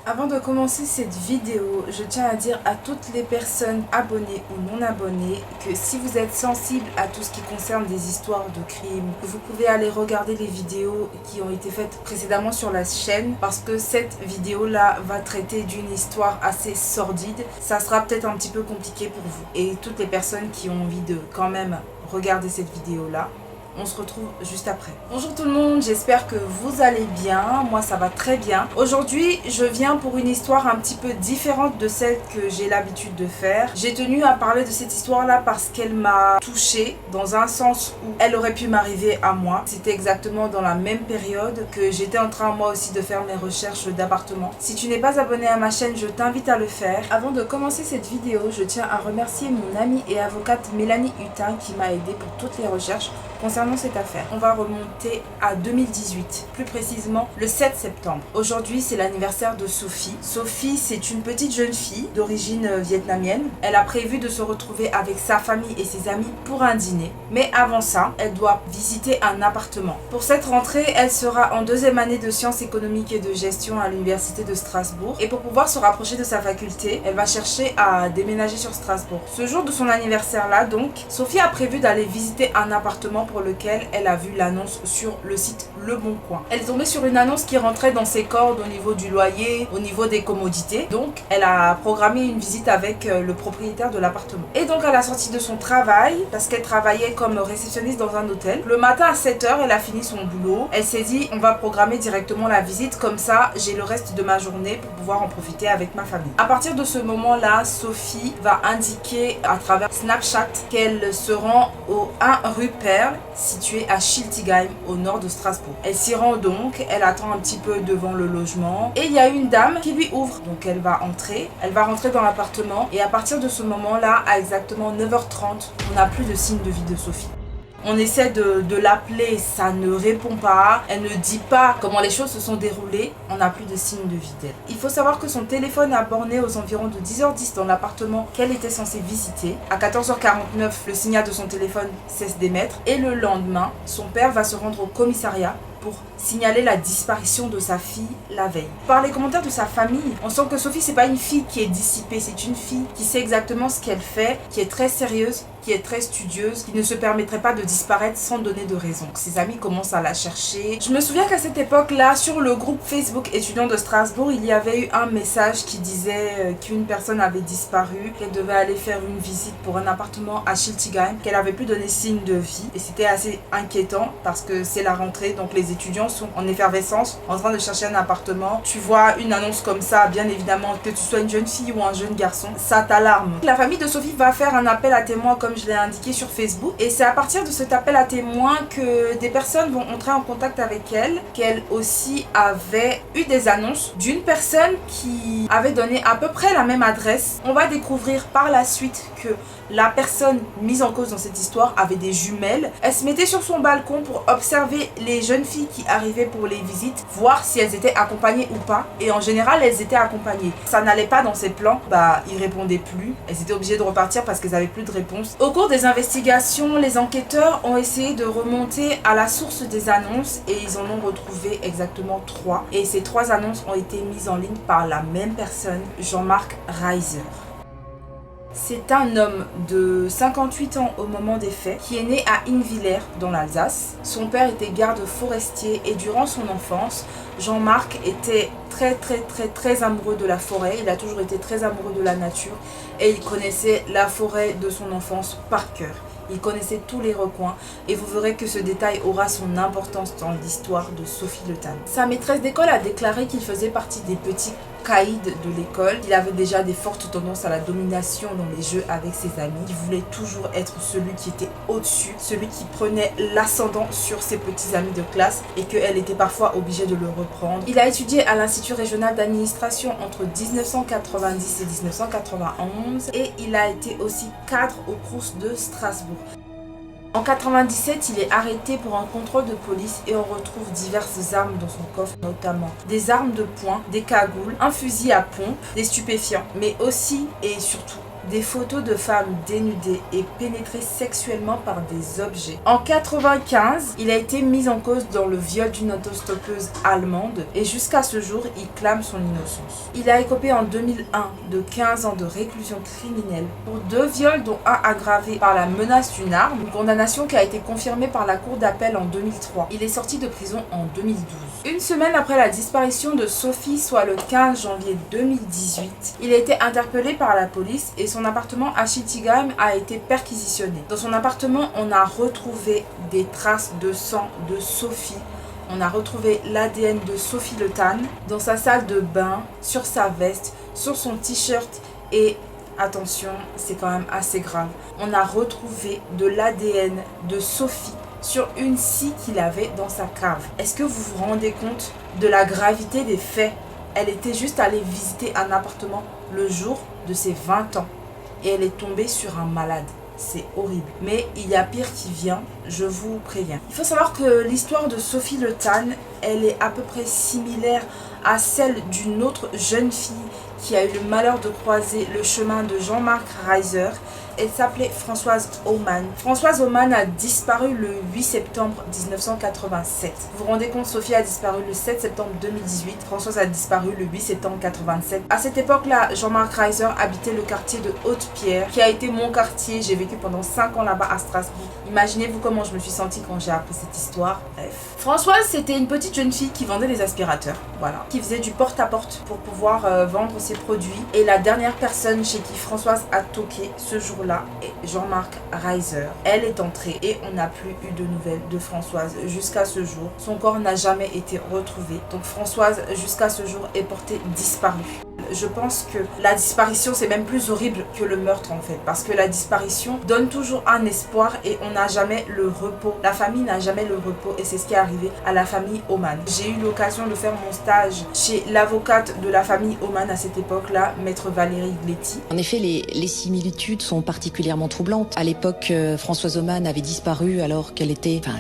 Avant de commencer cette vidéo, je tiens à dire à toutes les personnes abonnées ou non abonnées que si vous êtes sensible à tout ce qui concerne des histoires de crimes, vous pouvez aller regarder les vidéos qui ont été faites précédemment sur la chaîne parce que cette vidéo-là va traiter d'une histoire assez sordide. Ça sera peut-être un petit peu compliqué pour vous. Et toutes les personnes qui ont envie de quand même regarder cette vidéo-là, on se retrouve juste après. Bonjour tout le monde, j'espère que vous allez bien. Moi ça va très bien. Aujourd'hui je viens pour une histoire un petit peu différente de celle que j'ai l'habitude de faire. J'ai tenu à parler de cette histoire là parce qu'elle m'a touchée dans un sens où elle aurait pu m'arriver à moi. C'était exactement dans la même période que j'étais en train moi aussi de faire mes recherches d'appartement. Si tu n'es pas abonné à ma chaîne, je t'invite à le faire. Avant de commencer cette vidéo, je tiens à remercier mon amie et avocate Mélanie Hutin qui m'a aidée pour toutes les recherches concernant cette affaire. On va remonter à 2018, plus précisément le 7 septembre. Aujourd'hui, c'est l'anniversaire de Sophie. Sophie, c'est une petite jeune fille d'origine vietnamienne. Elle a prévu de se retrouver avec sa famille et ses amis pour un dîner. Mais avant ça, elle doit visiter un appartement. Pour cette rentrée, elle sera en deuxième année de sciences économiques et de gestion à l'université de Strasbourg. Et pour pouvoir se rapprocher de sa faculté, elle va chercher à déménager sur Strasbourg. Ce jour de son anniversaire là, donc, Sophie a prévu d'aller visiter un appartement pour lequel elle a vu l'annonce sur le site Le Bon Coin. Elle est tombée sur une annonce qui rentrait dans ses cordes au niveau du loyer, au niveau des commodités. Donc, elle a programmé une visite avec le propriétaire de l'appartement. Et donc, à la sortie de son travail, parce qu'elle travaillait comme réceptionniste dans un hôtel, le matin à 7h, elle a fini son boulot. Elle s'est dit, on va programmer directement la visite, comme ça, j'ai le reste de ma journée pour pouvoir en profiter avec ma famille. À partir de ce moment-là, Sophie va indiquer à travers Snapchat qu'elle se rend au 1 rue Perle, situé à Schiltigheim, au nord de Strasbourg. Elle s'y rend donc, elle attend un petit peu devant le logement et il y a une dame qui lui ouvre. Donc elle va rentrer dans l'appartement et à partir de ce moment-là, à exactement 9h30, on n'a plus de signe de vie de Sophie. On essaie de l'appeler, ça ne répond pas, elle ne dit pas comment les choses se sont déroulées, on n'a plus de signe de vie d'elle. Il faut savoir que son téléphone a borné aux environs de 10h10 dans l'appartement qu'elle était censée visiter. À 14h49, le signal de son téléphone cesse d'émettre et le lendemain, son père va se rendre au commissariat pour signaler la disparition de sa fille la veille. Par les commentaires de sa famille, on sent que Sophie, c'est pas une fille qui est dissipée, c'est une fille qui sait exactement ce qu'elle fait, qui est très sérieuse, qui est très studieuse, qui ne se permettrait pas de disparaître sans donner de raison. Ses amis commencent à la chercher. Je me souviens qu'à cette époque-là, sur le groupe Facebook étudiants de Strasbourg, il y avait eu un message qui disait qu'une personne avait disparu, qu'elle devait aller faire une visite pour un appartement à Schiltigheim, qu'elle avait plus donné signe de vie. Et c'était assez inquiétant parce que c'est la rentrée, donc les étudiants sont en effervescence, en train de chercher un appartement. Tu vois une annonce comme ça, bien évidemment, que tu sois une jeune fille ou un jeune garçon, ça t'alarme. La famille de Sophie va faire un appel à témoins comme je l'ai indiqué sur Facebook et c'est à partir de cet appel à témoins que des personnes vont entrer en contact avec elle, qu'elle aussi avait eu des annonces d'une personne qui avait donné à peu près la même adresse. On va découvrir par la suite que la personne mise en cause dans cette histoire avait des jumelles. Elle se mettait sur son balcon pour observer les jeunes filles qui arrivaient pour les visites, voir si elles étaient accompagnées ou pas. Et en général, elles étaient accompagnées. Ça n'allait pas dans ses plans, ils répondaient plus. Elles étaient obligées de repartir parce qu'elles n'avaient plus de réponse. Au cours des investigations, les enquêteurs ont essayé de remonter à la source des annonces et ils en ont retrouvé exactement 3. Et ces 3 annonces ont été mises en ligne par la même personne, Jean-Marc Reiser. C'est un homme de 58 ans au moment des faits qui est né à Hinwiller dans l'Alsace. Son père était garde forestier et durant son enfance, Jean-Marc était très amoureux de la forêt. Il a toujours été très amoureux de la nature et il connaissait la forêt de son enfance par cœur. Il connaissait tous les recoins et vous verrez que ce détail aura son importance dans l'histoire de Sophie Le Tan. Sa maîtresse d'école a déclaré qu'il faisait partie des petits caïds de l'école. Il avait déjà des fortes tendances à la domination dans les jeux avec ses amis. Il voulait toujours être celui qui était au-dessus, celui qui prenait l'ascendant sur ses petits amis de classe et qu'elle était parfois obligée de le reprendre. Il a étudié à l'Institut régional d'administration entre 1990 et 1991 et il a été aussi cadre au Crous de Strasbourg. En 97, il est arrêté pour un contrôle de police et on retrouve diverses armes dans son coffre, notamment des armes de poing, des cagoules, un fusil à pompe, des stupéfiants, mais aussi et surtout des photos de femmes dénudées et pénétrées sexuellement par des objets. En 1995, il a été mis en cause dans le viol d'une autostoppeuse allemande et jusqu'à ce jour, il clame son innocence. Il a écopé en 2001 de 15 ans de réclusion criminelle pour 2 viols dont un aggravé par la menace d'une arme, une condamnation qui a été confirmée par la cour d'appel en 2003. Il est sorti de prison en 2012. Une semaine après la disparition de Sophie, soit le 15 janvier 2018, il a été interpellé par la police et son appartement à Schitigheim a été perquisitionné. Dans son appartement, on a retrouvé des traces de sang de Sophie. On a retrouvé l'ADN de Sophie Le Tan dans sa salle de bain, sur sa veste, sur son t-shirt et, attention, c'est quand même assez grave, on a retrouvé de l'ADN de Sophie sur une scie qu'il avait dans sa cave. Est-ce que vous vous rendez compte de la gravité des faits? Elle était juste allée visiter un appartement le jour de ses 20 ans et elle est tombée sur un malade. C'est horrible. Mais il y a pire qui vient, je vous préviens. Il faut savoir que l'histoire de Sophie Le Tan, elle est à peu près similaire à celle d'une autre jeune fille qui a eu le malheur de croiser le chemin de Jean-Marc Reiser. Elle s'appelait Françoise Aumann. Françoise Aumann a disparu le 8 septembre 1987. Vous vous rendez compte, Sophie a disparu le 7 septembre 2018. Françoise a disparu le 8 septembre 1987. À cette époque-là, Jean-Marc Reiser habitait le quartier de Haute-Pierre, qui a été mon quartier. J'ai vécu pendant 5 ans là-bas à Strasbourg. Imaginez-vous comment je me suis sentie quand j'ai appris cette histoire. Bref. Françoise, c'était une petite jeune fille qui vendait des aspirateurs. Voilà. Qui faisait du porte-à-porte pour pouvoir vendre ses produits. Et la dernière personne chez qui Françoise a toqué ce jour-là est Jean-Marc Reiser. Elle est entrée et on n'a plus eu de nouvelles de Françoise jusqu'à ce jour. Son corps n'a jamais été retrouvé. Donc Françoise, jusqu'à ce jour, est portée disparue. Je pense que la disparition, c'est même plus horrible que le meurtre en fait. Parce que la disparition donne toujours un espoir et on n'a jamais le repos. La famille n'a jamais le repos et c'est ce qui est arrivé à la famille Aumann. J'ai eu l'occasion de faire mon stage chez l'avocate de la famille Aumann à cette époque-là, maître Valérie Gletti. En effet, les similitudes sont particulièrement troublantes. À l'époque, Françoise Aumann avait disparu alors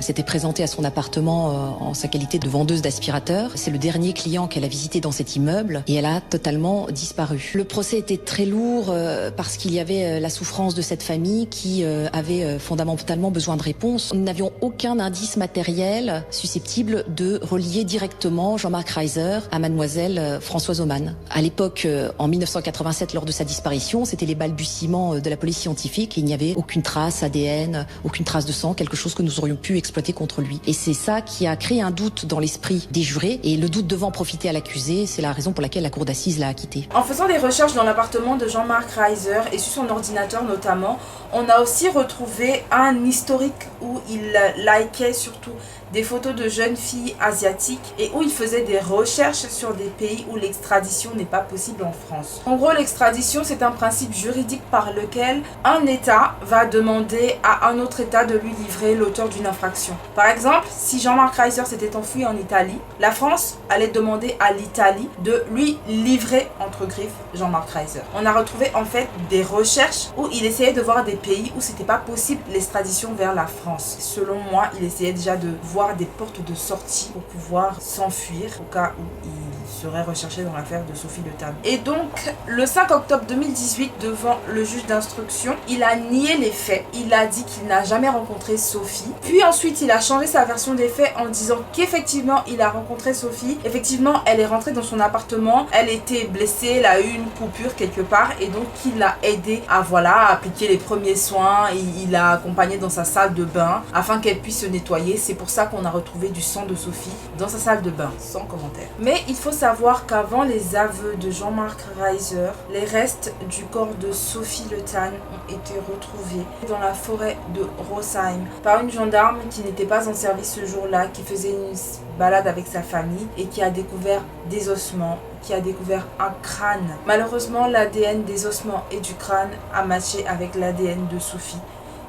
s'était présentée à son appartement en sa qualité de vendeuse d'aspirateurs. C'est le dernier client qu'elle a visité dans cet immeuble et elle a totalement disparu. Le procès était très lourd parce qu'il y avait la souffrance de cette famille qui avait fondamentalement besoin de réponses. Nous n'avions aucun indice matériel susceptible de relier directement Jean-Marc Reiser à mademoiselle Françoise Aumann. À l'époque, en 1987, lors de sa disparition, c'était les balbutiements de la police scientifique et il n'y avait aucune trace ADN, aucune trace de sang, quelque chose que nous aurions pu exploiter contre lui. Et c'est ça qui a créé un doute dans l'esprit des jurés et le doute devant profiter à l'accusé, c'est la raison pour laquelle la cour d'assises l'a acquitté. En faisant des recherches dans l'appartement de Jean-Marc Reiser et sur son ordinateur notamment, on a aussi retrouvé un historique où il likait surtout des photos de jeunes filles asiatiques et où il faisait des recherches sur des pays où l'extradition n'est pas possible en France. En gros, l'extradition, c'est un principe juridique par lequel un État va demander à un autre État de lui livrer l'auteur d'une infraction. Par exemple, si Jean-Marc Reiser s'était enfui en Italie, la France allait demander à l'Italie de lui livrer, entre griffes, Jean-Marc Reiser. On a retrouvé en fait des recherches où il essayait de voir des pays où c'était pas possible l'extradition vers la France. Selon moi, il essayait déjà de voir des portes de sortie pour pouvoir s'enfuir au cas où il serait recherché dans l'affaire de Sophie Le Tan. Et donc, le 5 octobre 2018, devant le juge d'instruction, il a nié les faits. Il a dit qu'il n'a jamais rencontré Sophie. Puis ensuite, il a changé sa version des faits en disant qu'effectivement, il a rencontré Sophie. Effectivement, elle est rentrée dans son appartement. Elle était blessée, elle a eu une coupure quelque part et donc il l'a aidé à appliquer les premiers soins. Il l'a accompagnée dans sa salle de bain afin qu'elle puisse se nettoyer. C'est pour ça qu'on a retrouvé du sang de Sophie dans sa salle de bain, sans commentaire. Mais il faut savoir qu'avant les aveux de Jean-Marc Reiser, les restes du corps de Sophie Le Tan ont été retrouvés dans la forêt de Rosheim par une gendarme qui n'était pas en service ce jour-là, qui faisait une balade avec sa famille et qui a découvert des ossements, qui a découvert un crâne. Malheureusement, l'ADN des ossements et du crâne a matché avec l'ADN de Sophie.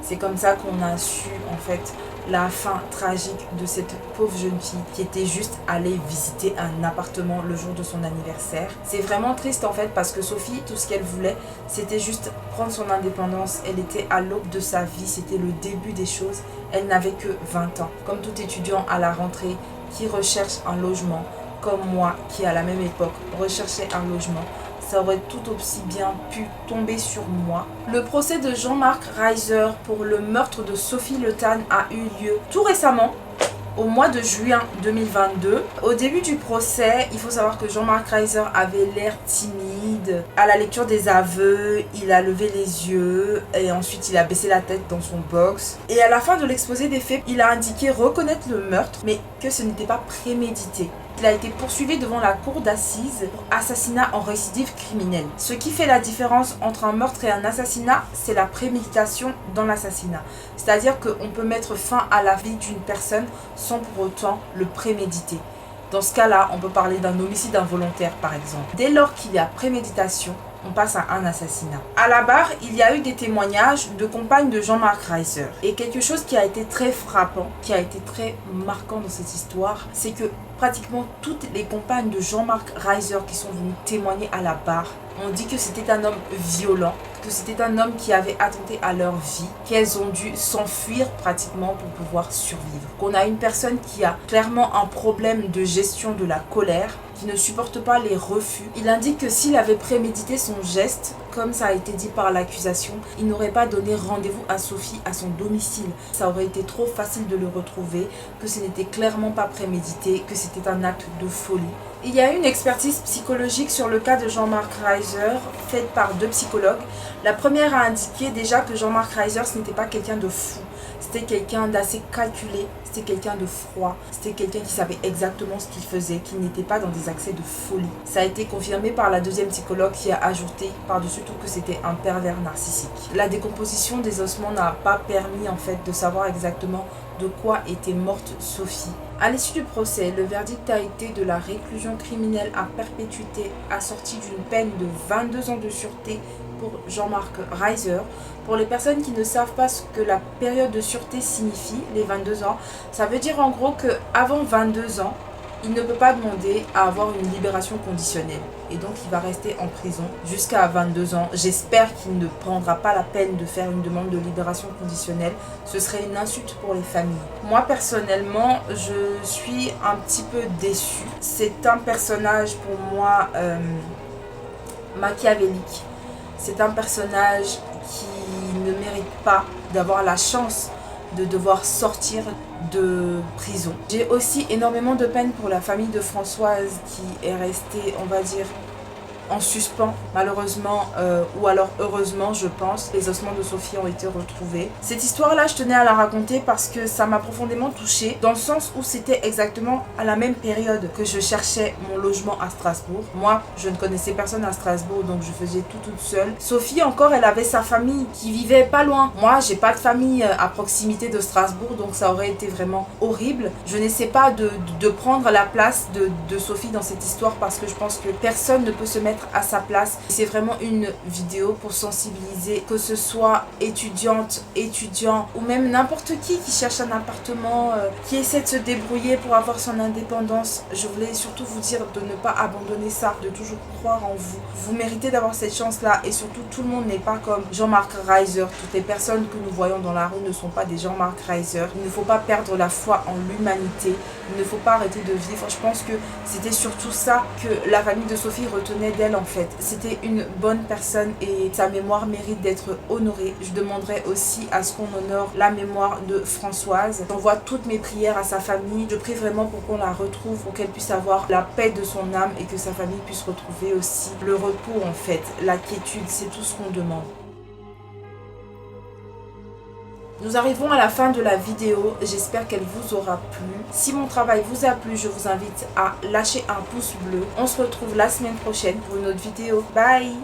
C'est comme ça qu'on a su en fait la fin tragique de cette pauvre jeune fille qui était juste allée visiter un appartement le jour de son anniversaire. C'est vraiment triste en fait parce que Sophie, tout ce qu'elle voulait, c'était juste prendre son indépendance. Elle était à l'aube de sa vie, c'était le début des choses. Elle n'avait que 20 ans. Comme tout étudiant à la rentrée qui recherche un logement, comme moi qui à la même époque recherchait un logement, ça aurait tout aussi bien pu tomber sur moi. Le procès de Jean-Marc Reiser pour le meurtre de Sophie Le Tan a eu lieu tout récemment, au mois de juin 2022. Au début du procès, il faut savoir que Jean-Marc Reiser avait l'air timide. À la lecture des aveux, il a levé les yeux et ensuite il a baissé la tête dans son box. Et à la fin de l'exposé des faits, il a indiqué reconnaître le meurtre, mais que ce n'était pas prémédité. Il a été poursuivi devant la cour d'assises pour assassinat en récidive criminelle. Ce qui fait la différence entre un meurtre et un assassinat, c'est la préméditation dans l'assassinat. C'est-à-dire qu'on peut mettre fin à la vie d'une personne sans pour autant le préméditer. Dans ce cas-là, on peut parler d'un homicide involontaire par exemple. Dès lors qu'il y a préméditation, on passe à un assassinat. À la barre, il y a eu des témoignages de compagnes de Jean-Marc Reiser. Et quelque chose qui a été très frappant, qui a été très marquant dans cette histoire, c'est que pratiquement toutes les compagnes de Jean-Marc Reiser qui sont venues témoigner à la barre ont dit que c'était un homme violent, que c'était un homme qui avait attenté à leur vie, qu'elles ont dû s'enfuir pratiquement pour pouvoir survivre. Qu'on a une personne qui a clairement un problème de gestion de la colère, qui ne supporte pas les refus. Il indique que s'il avait prémédité son geste, comme ça a été dit par l'accusation, il n'aurait pas donné rendez-vous à Sophie à son domicile. Ça aurait été trop facile de le retrouver, que ce n'était clairement pas prémédité, que c'était un acte de folie. Il y a eu une expertise psychologique sur le cas de Jean-Marc Reiser, faite par 2 psychologues. La première a indiqué déjà que Jean-Marc Reiser, ce n'était pas quelqu'un de fou. C'était quelqu'un d'assez calculé, c'était quelqu'un de froid, c'était quelqu'un qui savait exactement ce qu'il faisait, qui n'était pas dans des accès de folie. Ça a été confirmé par la 2e psychologue qui a ajouté par-dessus tout que c'était un pervers narcissique. La décomposition des ossements n'a pas permis en fait de savoir exactement de quoi était morte Sophie. À l'issue du procès, le verdict a été de la réclusion criminelle à perpétuité assortie d'une peine de 22 ans de sûreté pour Jean-Marc Reiser. Pour les personnes qui ne savent pas ce que la période de sûreté signifie, les 22 ans, ça veut dire en gros qu'avant 22 ans, il ne peut pas demander à avoir une libération conditionnelle. Et donc il va rester en prison jusqu'à 22 ans. J'espère qu'il ne prendra pas la peine de faire une demande de libération conditionnelle. Ce serait une insulte pour les familles. Moi personnellement, je suis un petit peu déçue. C'est un personnage pour moi machiavélique. C'est un personnage qui ne mérite pas d'avoir la chance de devoir sortir de prison. J'ai aussi énormément de peine pour la famille de Françoise qui est restée, on va dire, en suspens, malheureusement, ou alors heureusement, je pense. Les ossements de Sophie ont été retrouvés. Cette histoire-là, je tenais à la raconter parce que ça m'a profondément touchée, dans le sens où c'était exactement à la même période que je cherchais mon logement à Strasbourg. Moi, je ne connaissais personne à Strasbourg, donc je faisais tout toute seule. Sophie, encore, elle avait sa famille qui vivait pas loin. Moi, j'ai pas de famille à proximité de Strasbourg, donc ça aurait été vraiment horrible. Je n'essaie pas de prendre la place de Sophie dans cette histoire parce que je pense que personne ne peut se mettre à sa place. C'est vraiment une vidéo pour sensibiliser, que ce soit étudiante, étudiant ou même n'importe qui cherche un appartement, qui essaie de se débrouiller pour avoir son indépendance. Je voulais surtout vous dire de ne pas abandonner ça, de toujours croire en vous. Vous méritez d'avoir cette chance-là et surtout tout le monde n'est pas comme Jean-Marc Reiser. Toutes les personnes que nous voyons dans la rue ne sont pas des Jean-Marc Reiser. Il ne faut pas perdre la foi en l'humanité. Il ne faut pas arrêter de vivre. Je pense que c'était surtout ça que la famille de Sophie retenait d'elle en fait. C'était une bonne personne et sa mémoire mérite d'être honorée. Je demanderai aussi à ce qu'on honore la mémoire de Françoise. J'envoie toutes mes prières à sa famille. Je prie vraiment pour qu'on la retrouve, pour qu'elle puisse avoir la paix de son âme et que sa famille puisse retrouver aussi le repos en fait, la quiétude. C'est tout ce qu'on demande. Nous arrivons à la fin de la vidéo, j'espère qu'elle vous aura plu. Si mon travail vous a plu, je vous invite à lâcher un pouce bleu. On se retrouve la semaine prochaine pour une autre vidéo. Bye!